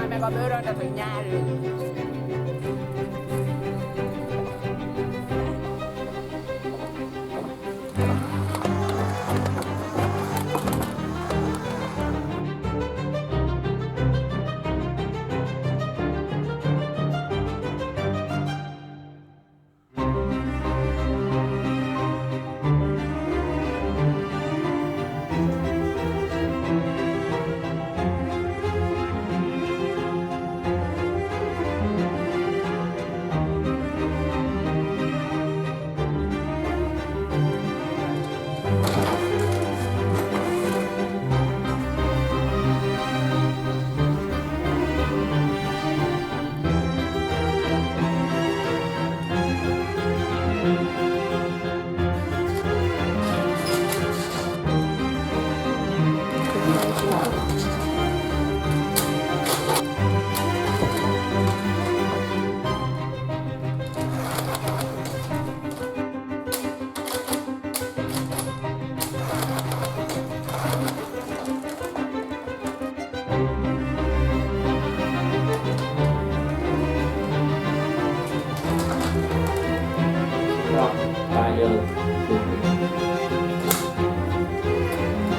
már meg a bőröndöt, hogy nyerünk.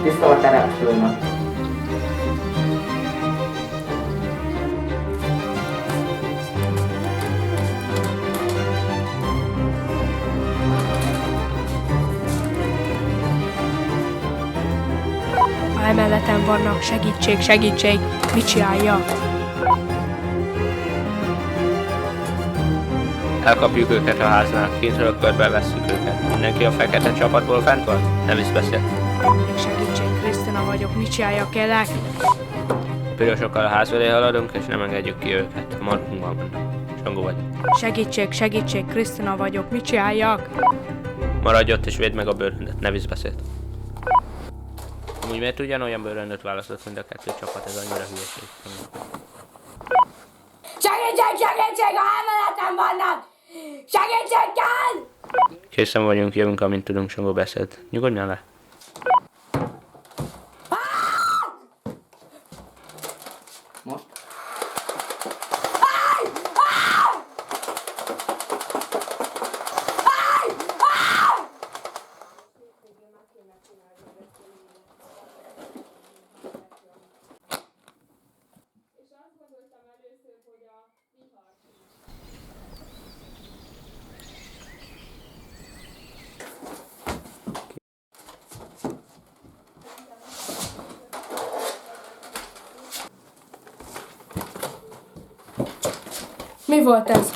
Tiszta a terepfőnök. Emeleten vannak, segítség, segítség, mit csináljak? Elkapjuk őket a háznál, kintről körbe vesszük őket. Mindenki a fekete csapatból fent van? Nem is beszél. Segítség, Krisztina vagyok, mit csináljak, kérlek? Pirosokkal a ház elé haladunk, és nem engedjük ki őket. A markunkban vannak. Sangó vagy. Segítség, segítség, Krisztina vagyok, mit csináljak? Maradj ott és védd meg a bőröndöt, ne visz beszélt. Amúgy miért ugyanolyan bőröndöt választott mind a kettő csapat, ez annyira hülyeség. Segítség, segítség, a emeleten vannak! Segítség kell! Készen vagyunk, jövünk, amint tudunk, Sangó beszélt. Nyugodjál le. Most? Mi volt ez?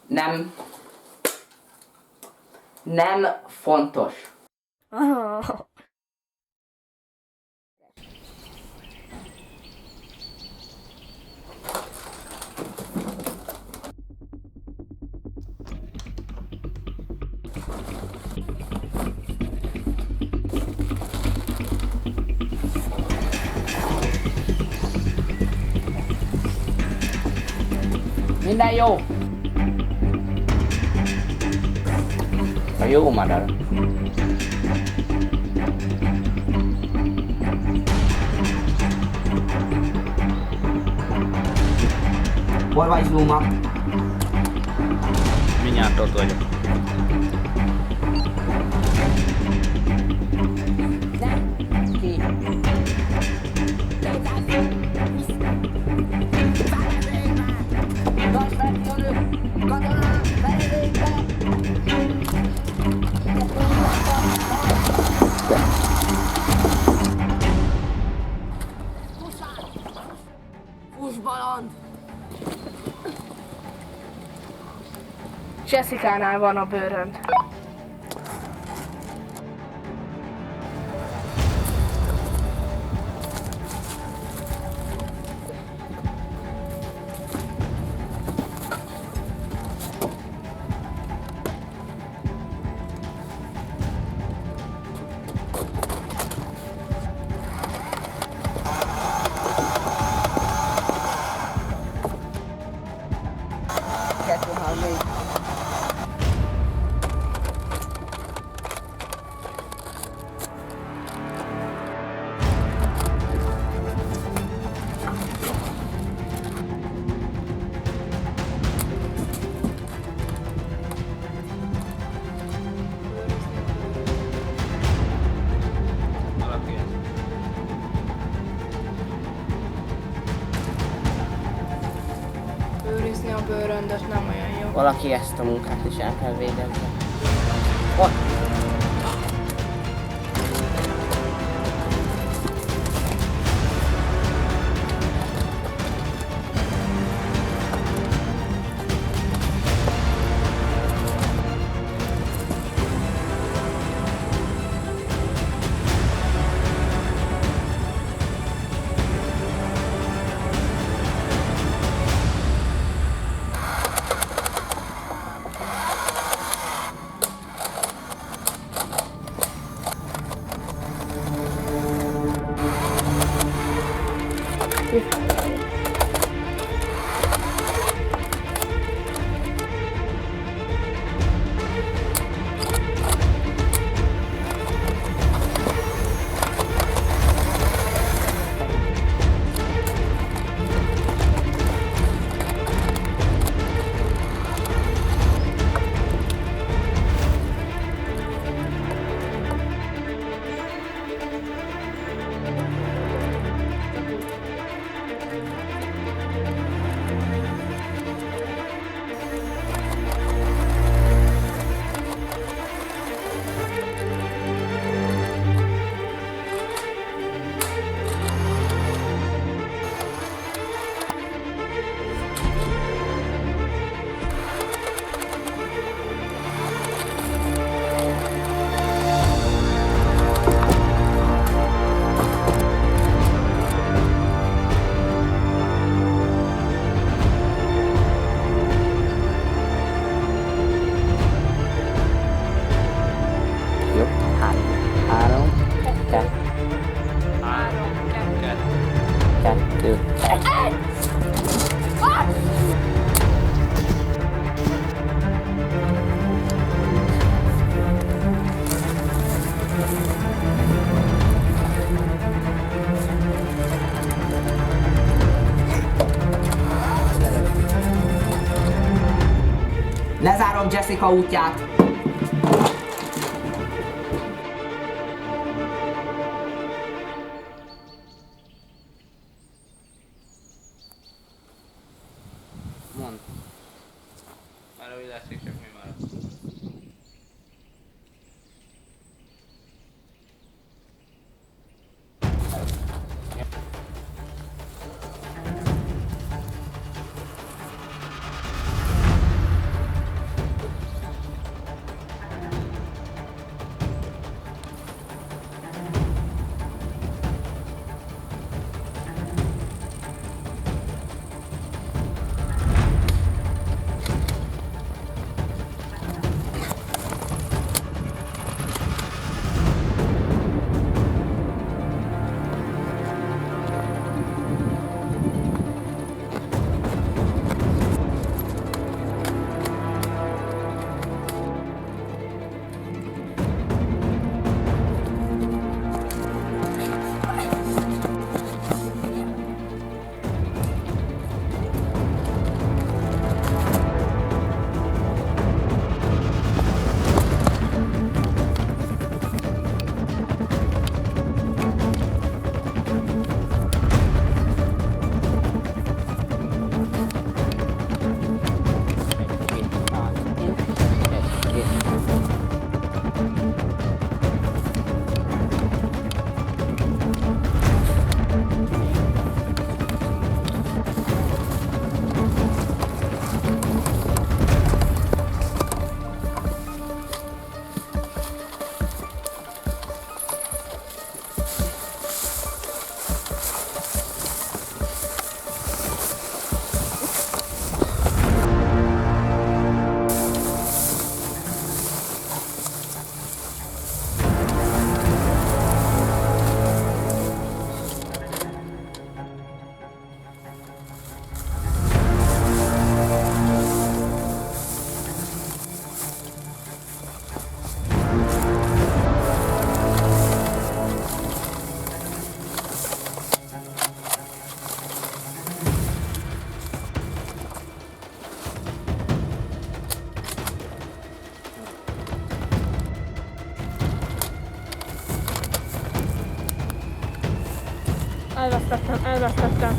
Nem fontos. Minden jó? A jó madár. Hol vagy, Zuma? Mindjárt ott vagyok. Ki? Jessicánál van a bőrönd. a bőröndöt, nem olyan jó. Valaki ezt a munkát is el kell végezze. Ott! Jó, három, kettő, lezárom Jessica útját. Mondd. Már úgy látszik, csak mi maradt. Elvesztettem.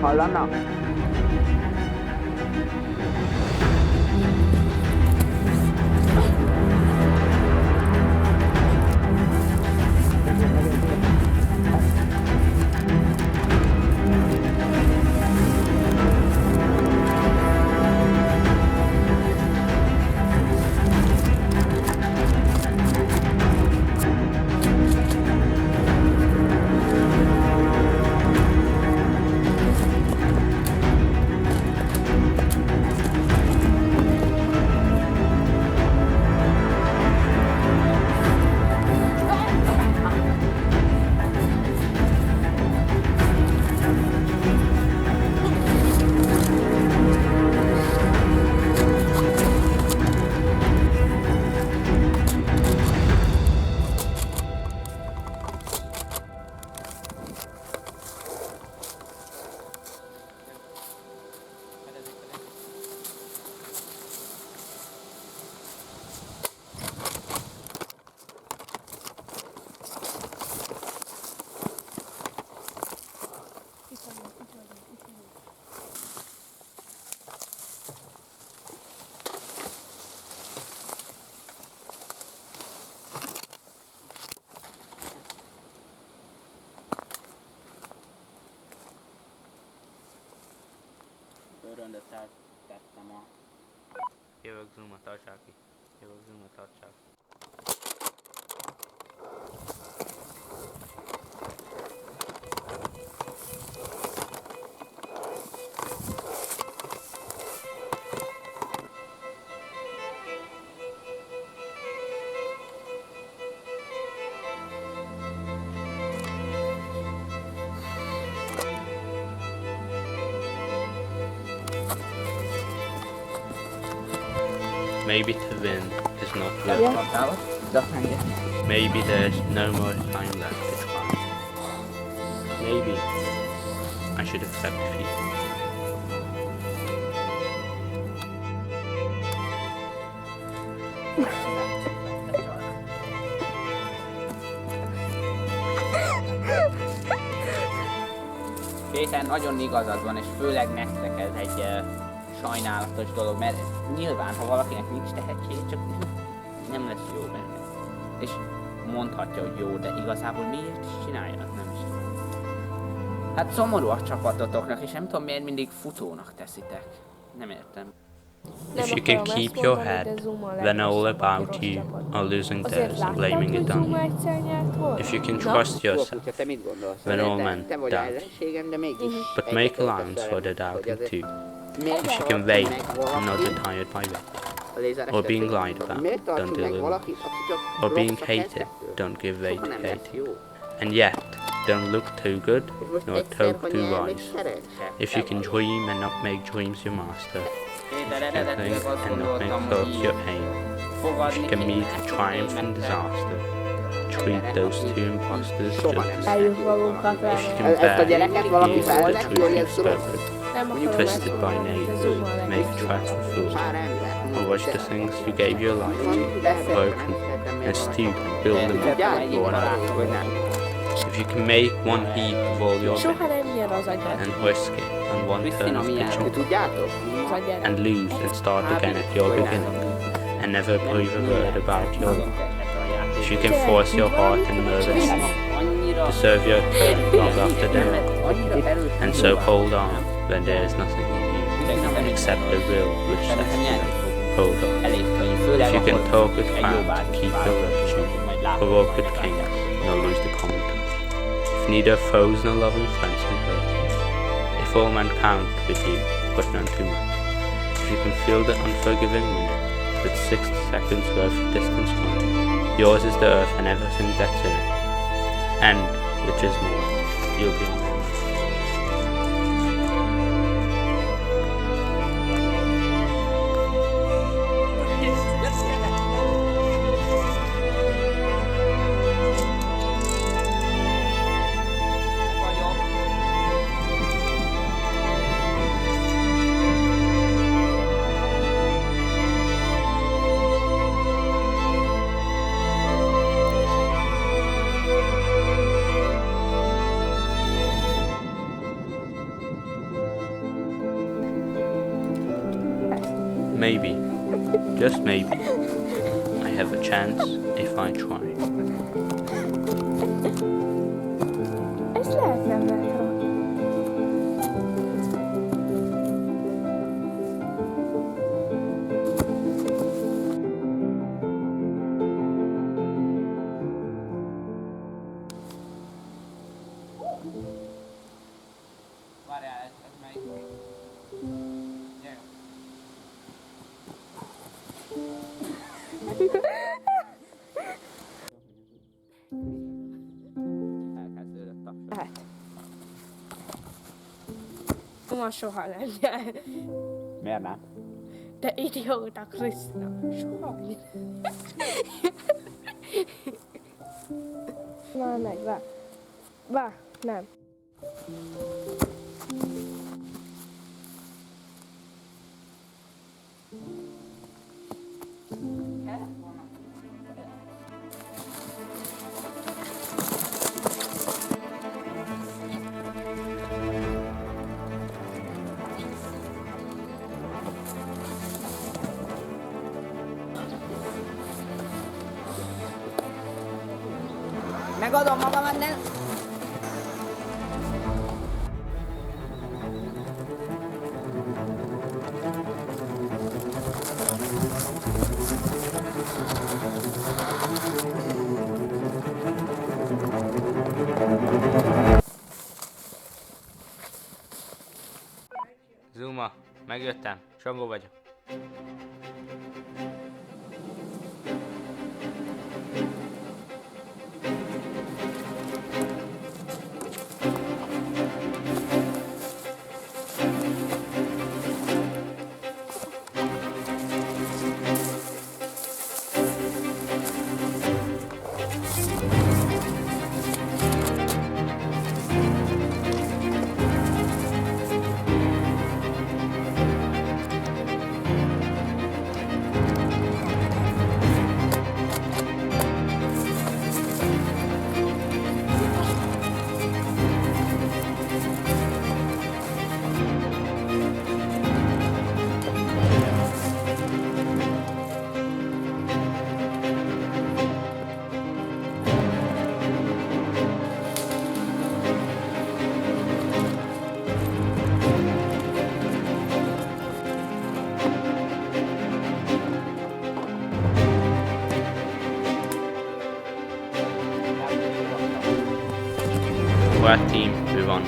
Hallanak? Öröndöt tettem a... Jövök zoomot, tartsák ki. Jövök zoomot, tartsák. Maybe the wind is not good. Maybe there's no more time left to try. Maybe I should accept defeat. Péter, nagyon igazad van, és főleg nektek ez egy sajnálatos dolog, mert nyilván, ha valakinek nincs tehetség, csak nem lesz jó benne. És mondhatja, hogy jó, de igazából miért is csinálja, nem is tudom. Hát szomorú a csapatotoknak, és nem tudom, miért mindig futónak teszitek. Nem értem. If you can keep your head, then all about you are losing theirs and blaming it on you. If you can trust yourself, then all men doubt. But make allowance for the doubting too. If you can wait and not get tired by waiting, or being lied about, don't delude, or being hated, don't give way to hate. And yet, don't look too good, nor talk too wise. If you can dream and not make dreams your master, if you can think and not make thoughts your aim, if you can meet a triumph and disaster, treat those two impostors just the same. If you can bear the truth you've spoken, twisted by neighbors, make threats of fools, or watch the things you gave your life to, broken, and stoop and build them up one after another. If you can make one heap of all your bits, and risk it on one turn of pitching, and lose and start again at your beginning, and never breathe a word about your love. If you can force your heart and nervous to serve your turn long after death, and so hold on when there is nothing in you except the will which sets you up. Hold on. If you can talk with crowds, keep your virtue, provoke with kings, nor lose the common touch. If neither foes nor loving friends can hurt you, if all men count with you, but none too much, if you can fill the unforgiving minute with 60 seconds worth of distance from you, yours is the earth and everything that's in it, and, which is more, you'll be remembered. maybe, just maybe, I have a chance if I try. Ez lehet nem lehet. Várjál, ez melyik? Gyere. Elkezdődött a sor. Lehet. Ma soha nem jár. Miért nem? De idióta Krisztina. Soha nem. Már megy, vár. Vár, nem. Megadom magamat, nem? Zuma, megjöttem, Sambó vagyok. White team, we won.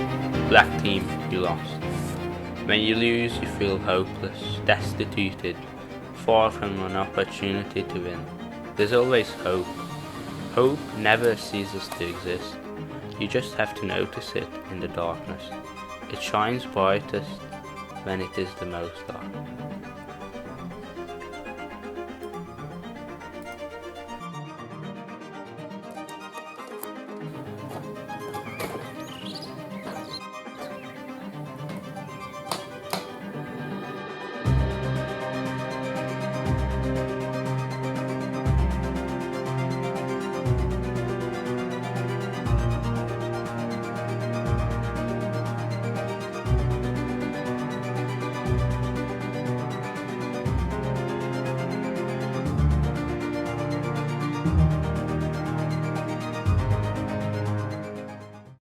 Black team, you lost. When you lose, you feel hopeless, destituted, far from an opportunity to win. There's always hope. Hope never ceases to exist. You just have to notice it in the darkness. It shines brightest when it is the most dark.